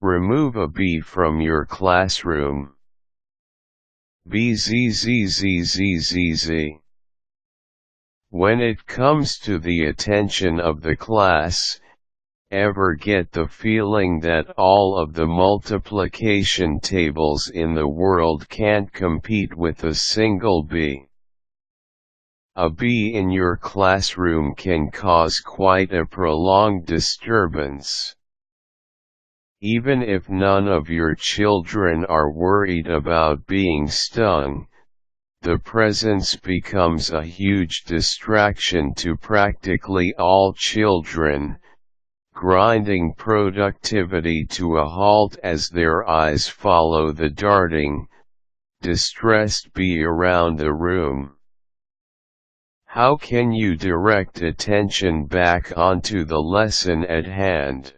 Remove a bee from your classroom. Bzzzz. When it comes to the attention of the class, ever get the feeling that all of the multiplication tables in the world can't compete with a single bee? A bee in your classroom can cause quite a prolonged disturbance. Even if none of your children are worried about being stung, the presence becomes a huge distraction to practically all children, grinding productivity to a halt as their eyes follow the darting, distressed bee around the room. How can you direct attention back onto the lesson at hand?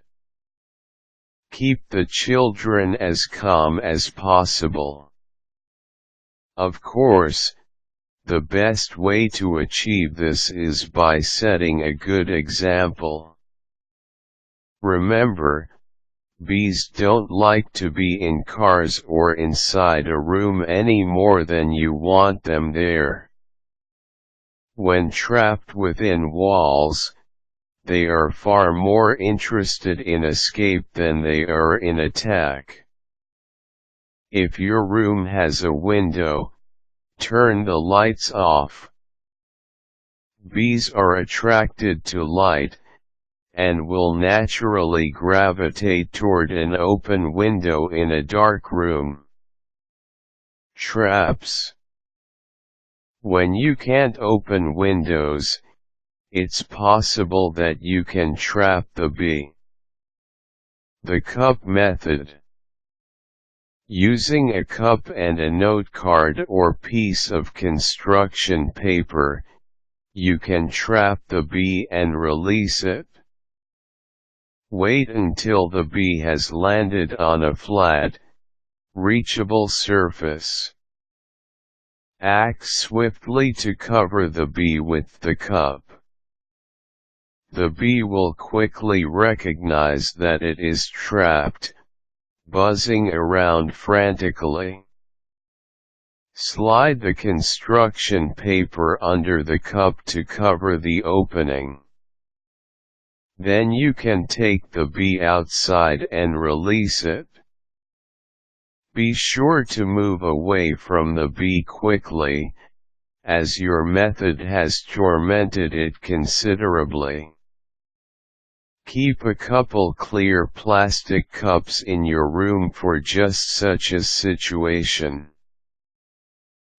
Keep the children as calm as possible. Of course, the best way to achieve this is by setting a good example. Remember, bees don't like to be in cars or inside a room any more than you want them there. When trapped within walls, they are far more interested in escape than they are in attack. If your room has a window, turn the lights off. Bees are attracted to light, and will naturally gravitate toward an open window in a dark room. Traps. When you can't open windows, it's possible that you can trap the bee. The cup method. Using a cup and a note card or piece of construction paper, you can trap the bee and release it. Wait until the bee has landed on a flat, reachable surface. Act swiftly to cover the bee with the cup. The bee will quickly recognize that it is trapped, buzzing around frantically. Slide the construction paper under the cup to cover the opening. Then you can take the bee outside and release it. Be sure to move away from the bee quickly, as your method has tormented it considerably. Keep a couple clear plastic cups in your room for just such a situation.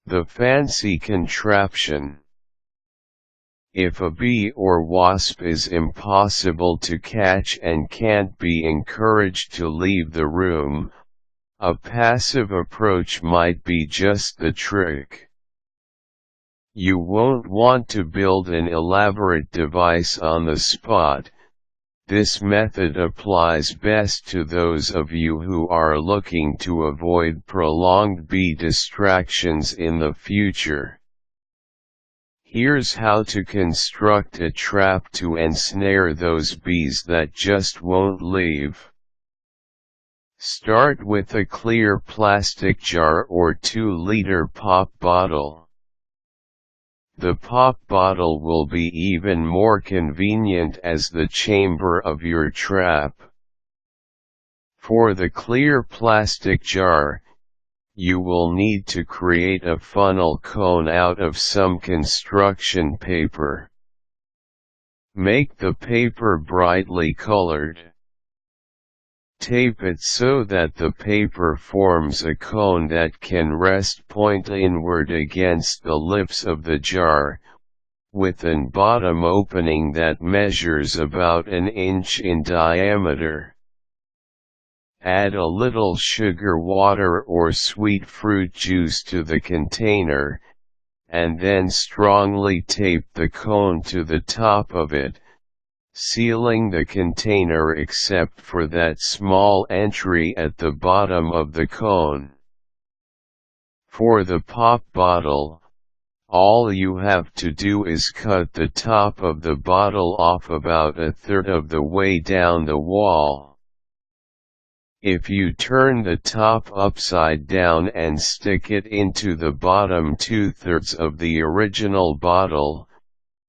The fancy contraption. If a bee or wasp is impossible to catch and can't be encouraged to leave the room, a passive approach might be just the trick. You won't want to build an elaborate device on the spot. This method applies best to those of you who are looking to avoid prolonged bee distractions in the future. Here's how to construct a trap to ensnare those bees that just won't leave. Start with a clear plastic jar or 2-liter pop bottle. The pop bottle will be even more convenient as the chamber of your trap. For the clear plastic jar, you will need to create a funnel cone out of some construction paper. Make the paper brightly colored. Tape it so that the paper forms a cone that can rest point inward against the lips of the jar, with an bottom opening that measures about 1 inch in diameter. Add a little sugar water or sweet fruit juice to the container, and then strongly tape the cone to the top of it, sealing the container except for that small entry at the bottom of the cone. For the pop bottle, all you have to do is cut the top of the bottle off about 1/3 of the way down the wall. If you turn the top upside down and stick it into the bottom 2/3 of the original bottle,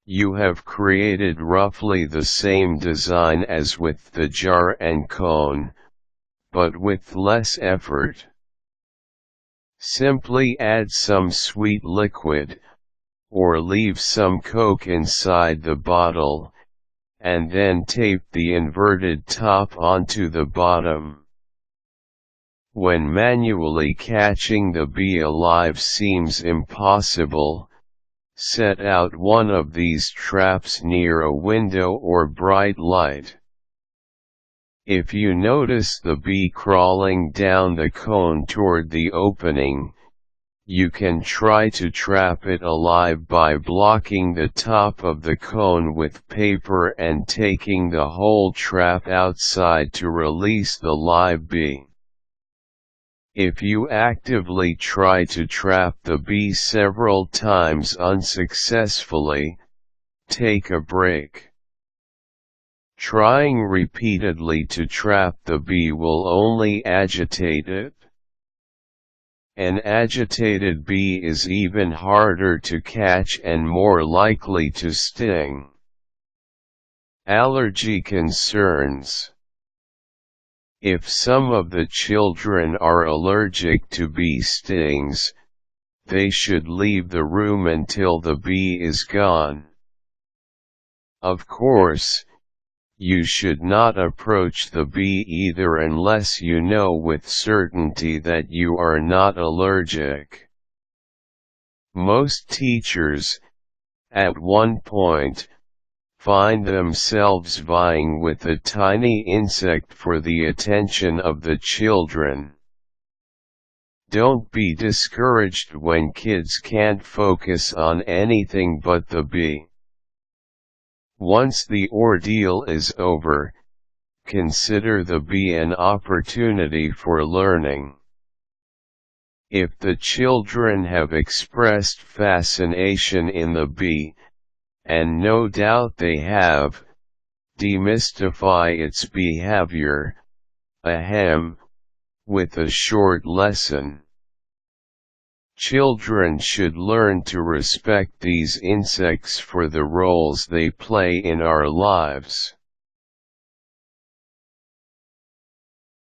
you have created roughly the same design as with the jar and cone, but with less effort. Simply add some sweet liquid, or leave some Coke inside the bottle, and then tape the inverted top onto the bottom. When manually catching the bee alive seems impossible, set out one of these traps near a window or bright light. If you notice the bee crawling down the cone toward the opening, you can try to trap it alive by blocking the top of the cone with paper and taking the whole trap outside to release the live bee. If you actively try to trap the bee several times unsuccessfully, take a break. Trying repeatedly to trap the bee will only agitate it. An agitated bee is even harder to catch and more likely to sting. Allergy concerns. If some of the children are allergic to bee stings, they should leave the room until the bee is gone. Of course, you should not approach the bee either unless you know with certainty that you are not allergic. Most teachers, at one point, find themselves vying with a tiny insect for the attention of the children. Don't be discouraged when kids can't focus on anything but the bee. Once the ordeal is over, consider the bee an opportunity for learning. If the children have expressed fascination in the bee, and no doubt they have, demystify its behavior, ahem, with a short lesson. Children should learn to respect these insects for the roles they play in our lives.